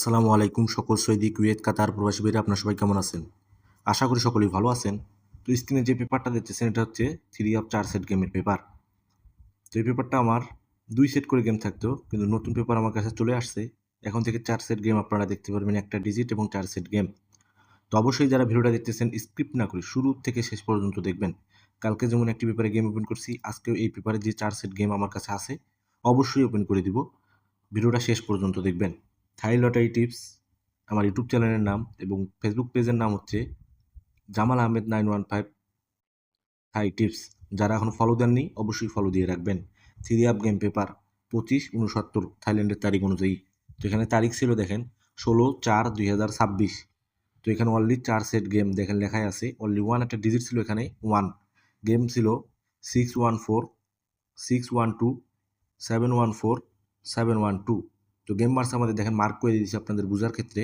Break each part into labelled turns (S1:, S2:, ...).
S1: আসসালামু আলাইকুম সকল সৌদি কুয়েত কাতার প্রবাসী ভাইরা আপনারা সবাই কেমন আছেন? আশা করি সকলেই ভালো আছেন। তো স্ক্রিনে যে পেপারটা দেখতেছেন এটা হচ্ছে 3 অফ 4 সেট গেমের পেপার। তো এই পেপারটা আমার 2 সেট করে গেম থাকতো, কিন্তু নতুন পেপার আমার কাছে চলে আসছে। এখন থেকে 4 সেট গেম আপনারা দেখতে পারবেন, একটা ডিজিট এবং 4 সেট গেম। তো অবশ্যই যারা ভিডিওটা দেখতেছেন স্কিপ না করে শুরু থেকে শেষ পর্যন্ত দেখবেন। কালকে যেমন একটি পেপারে গেম ওপেন করছি, আজকেও এই পেপারে যে 4 সেট গেম আমার কাছে আছে অবশ্যই ওপেন করে দিব। ভিডিওটা শেষ পর্যন্ত দেখবেন। থাই লটারি টিপস আমার ইউটিউব চ্যানেলের নাম এবং ফেসবুক পেজের নাম হচ্ছে জামাল আহমেদ 915 থাই টিপস। যারা এখন ফলো দেননি অবশ্যই ফলো দিয়ে রাখবেন। 3 আপ গেম পেপার 25/69 থাইল্যান্ডের তারিখ অনুযায়ী। তো এখানে তারিখ ছিল দেখেন 16/4/2026। তো এখানে অনলি 4 সেট গেম দেখেন লেখাই আছে। অনলি ওয়ান একটা ডিজিট ছিল এখানে 1। গেম ছিল 614, 612, 714, 712। তো গেম মার্কস আমাদের দেখেন মার্ক করে দিয়েছি আপনাদের বোঝার ক্ষেত্রে।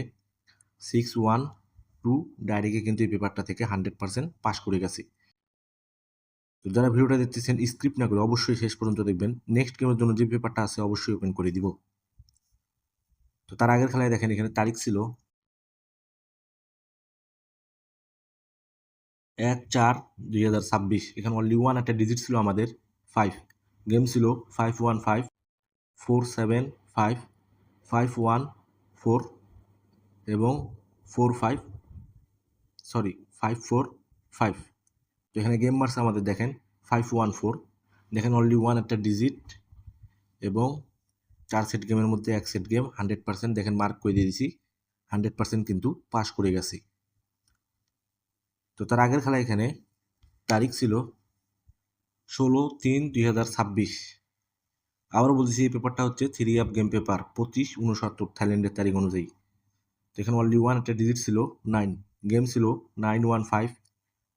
S1: 612 ডাইরেক্টে কিন্তু এই পেপারটা থেকে 100% পাস করে গেছে। তো যারা ভিডিওটা দেখতেছেন স্ক্রিপ্ট না করে অবশ্যই শেষ পর্যন্ত দেখবেন। নেক্সট গেমের জন্য যে পেপারটা আছে অবশ্যই ওপেন করে দিব। তো তার আগের খেলায় দেখেন এখানে তারিখ ছিল 1/4/2026। এখানে অনলি ওয়ান একটা ডিজিট ছিল আমাদের 5। গেম ছিল 515, 475, 514 এবং 545। তো এখানে গেম মার্কস আমাদের দেখেন 514। দেখেন অনলি ওয়ান একটা ডিজিট এবং 4 সেট গেমের মধ্যে 1 সেট গেম 100% দেখেন মার্ক করে দিয়ে দিছি। 100% কিন্তু পাস করে গেছি। তো তার আগের খেলা এখানে তারিখ ছিল 16/3/2026। আবারও বলতেছি এই পেপারটা হচ্ছে 3 আপ গেম পেপার 25/69 থাইল্যান্ডের তারিখ অনুযায়ী। তো এখানে অনলি ওয়ান একটা ডিজিট ছিল 9। গেম ছিল 915,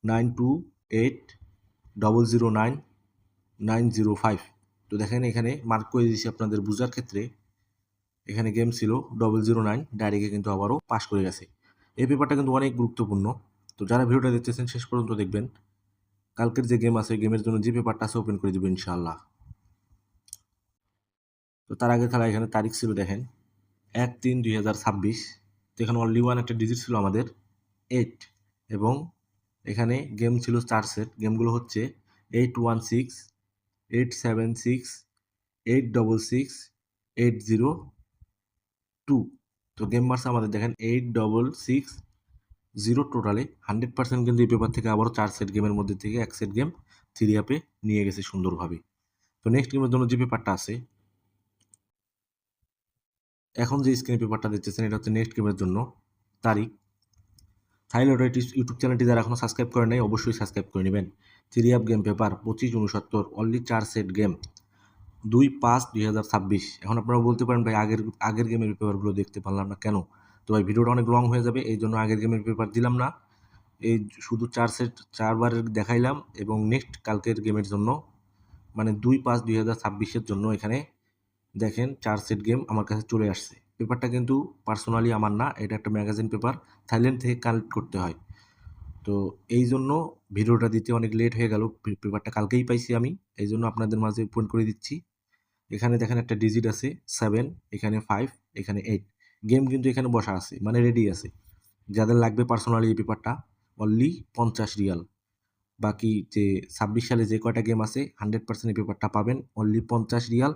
S1: 928, 009, 905। তো দেখেন এখানে মার্ক করে দিয়েছি আপনাদের বোঝার ক্ষেত্রে। এখানে গেম ছিল 009, ডাইরেক্টে কিন্তু আবারও পাস করে গেছে। এই পেপারটা কিন্তু অনেক গুরুত্বপূর্ণ। তো যারা ভিডিওটা দেখতেছেন শেষ পর্যন্ত দেখবেন। কালকের যে গেম আছে গেমের জন্য যে পেপারটা আছে ওপেন করে দেবো ইনশাআল্লাহ। তো তার আগে খেলা এখানে তারিখ ছিল দেখেন 1/3/2026। তো এখানে অনলি ওয়ান একটা ডিজিট ছিল আমাদের 8 এবং এখানে গেম ছিল 4 সেট। গেমগুলো হচ্ছে 816, 876, 866, 802। তো গেম মার্কস আমাদের দেখেন 8660। টোটালে 100% কিন্তু এই পেপার থেকে আবারও 4 সেট গেমের মধ্যে থেকে 1 সেট গেম 3 আপে নিয়ে গেছে সুন্দরভাবে। তো নেক্সট গেমের জন্য যে পেপারটা আছে, এখন যে স্ক্রিনে পেপারটা দেখতেছেন এটা হচ্ছে নেক্সট গেমের জন্য তারিখ। থাই লটারি ইউটিউব চ্যানেলটি যারা এখনো সাবস্ক্রাইব করে নাই অবশ্যই সাবস্ক্রাইব করে নেবেন। 3 up game paper 25/69 only 4 set game 2/5/2026। এখন আপনারা বলতে পারেন ভাই আগের আগের গেমের পেপারগুলো দেখতে পারলাম না কেন? তো ভাই ভিডিওটা অনেক লং হয়ে যাবে, এই জন্য আগের গেমের পেপার দিলাম না। এই শুধু 4 সেট 4 বারের দেখাইলাম এবং নেক্সট কালকের গেমের জন্য মানে 2/5/2026 জন্য এখানে দেখেন 4 সেট গেম আমার কাছে চলে আসছে। পেপারটা কিন্তু পার্সোনালি আমার না, এটা একটা ম্যাগাজিন পেপার, থাইল্যান্ড থেকে কালেক্ট করতে হয়। তো এই জন্য ভিডিওটা দিতে অনেক লেট হয়ে গেল। পেপারটা কালকেই পাইছি আমি, এই জন্য আপনাদের মাঝে ওপেন করে দিচ্ছি। এখানে দেখেন একটা ডিজিট আছে 7, এখানে 5, এখানে 8। গেম কিন্তু এখানে বসা আছে মানে রেডি আছে। যাদের লাগবে পার্সোনালি এই পেপারটা অনলি 50 রিয়াল। বাকি যে 26 সালে যে কয়টা গেম আছে 100% এই পেপারটা পাবেন অনলি 50 রিয়াল।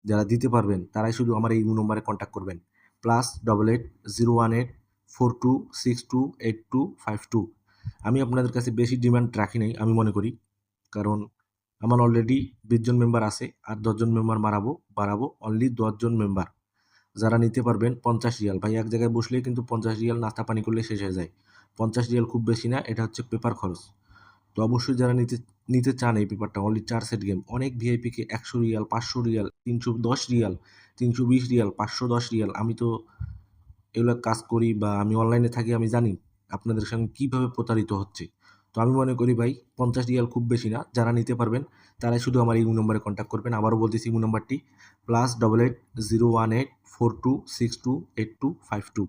S1: যারা দিতে পারবেন তারাই শুধু আমার এই নম্বরে কন্ট্যাক্ট করবেন। +88 018 42628252। আমি আপনাদের কাছে বেশি ডিমান্ড রাখি নাই আমি মনে করি, কারণ আমার অলরেডি 20 জন মেম্বার আছে, আর 10 জন মেম্বার বাড়াবো অনলি 10 জন মেম্বার। যারা নিতে পারবেন 50 রিয়াল, ভাই এক জায়গায় বসলেই কিন্তু 50 রিয়াল নাস্তা পানি করলে শেষ হয়ে যায়। 50 রিয়াল খুব বেশি না, এটা হচ্ছে পেপার খরচ। তো অবশ্যই যারা নিতে নিতে চান এই পেপারটা অনলি 4 সেট গেম। অনেক ভিআইপিকে 100 Real, 500 Real, 310 Real, 320 Real, 510 Real. আমি তো এগুলো কাজ করি বা আমি অনলাইনে থাকি, আমি জানি আপনাদের সঙ্গে কীভাবে প্রতারিত হচ্ছে। তো আমি মনে করি ভাই 50 রিয়াল খুব বেশি না, যারা নিতে পারবেন তারাই শুধু আমার এই নম্বরে কন্ট্যাক্ট করবেন। আবারও বলতেছি ইমো নাম্বারটি +88 018 42628252।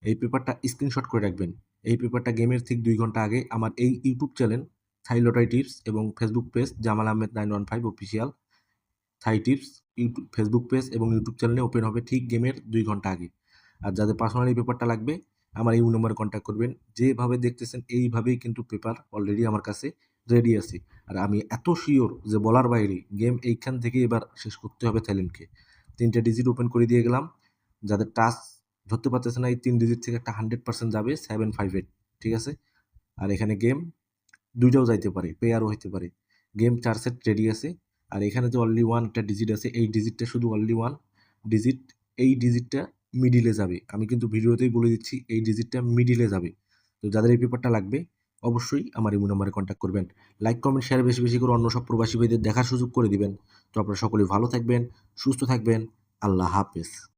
S1: এই পেপারটা স্ক্রিনশট করে রাখবেন। এই পেপারটা গেমের ঠিক 2 ঘন্টা আগে আমার এই YouTube channel Thai lottery tips এবং Facebook page Jamal Ahmed 915 official Thai tips Facebook page এবং ইউটিউব চ্যানেলে ওপেন হবে ঠিক গেমের 2 ঘন্টা আগে। আর যাদের পার্সোনালি পেপারটা লাগবে আমার এই নম্বরে কন্ট্যাক্ট করবেন। যেভাবে দেখতেছেন এইভাবেই কিন্তু পেপার অলরেডি আমার কাছে রেডি আছে। আর আমি এত শিওর যে বলার বাইরে, গেম এইখান থেকে এবার শেষ করতে হবে থাইল্যান্ডকে। 3টে ডিজিট ওপেন করে দিয়ে গেলাম। যাদের টাচ ধরতে পারতেছে না, এই 3 ডিজিট থেকে একটা 100% যাবে 758, ঠিক আছে? আর এখানে গেম 2টাও যাইতে পারে, পেয়ারও হইতে পারে। গেম 4 সেট রেডি আছে। আর এখানে যে অনলি 1 একটা ডিজিট আছে, এই ডিজিটটা শুধু অনলি 1 ডিজিট। এই ডিজিটটা মিডিলে যাবে। আমি কিন্তু ভিডিওতেই বলে দিচ্ছি এই ডিজিটটা মিডিলে যাবে। তো যাদের এই পেপারটা লাগবে অবশ্যই আমার ইমো নম্বরে কন্ট্যাক্ট করবেন। লাইক, কমেন্ট, শেয়ার বেশি বেশি করে অন্য সব প্রবাসী ভাইদের দেখার সুযোগ করে দিবেন। তো আপনারা সকলেই ভালো থাকবেন, সুস্থ থাকবেন। আল্লাহ হাফেজ।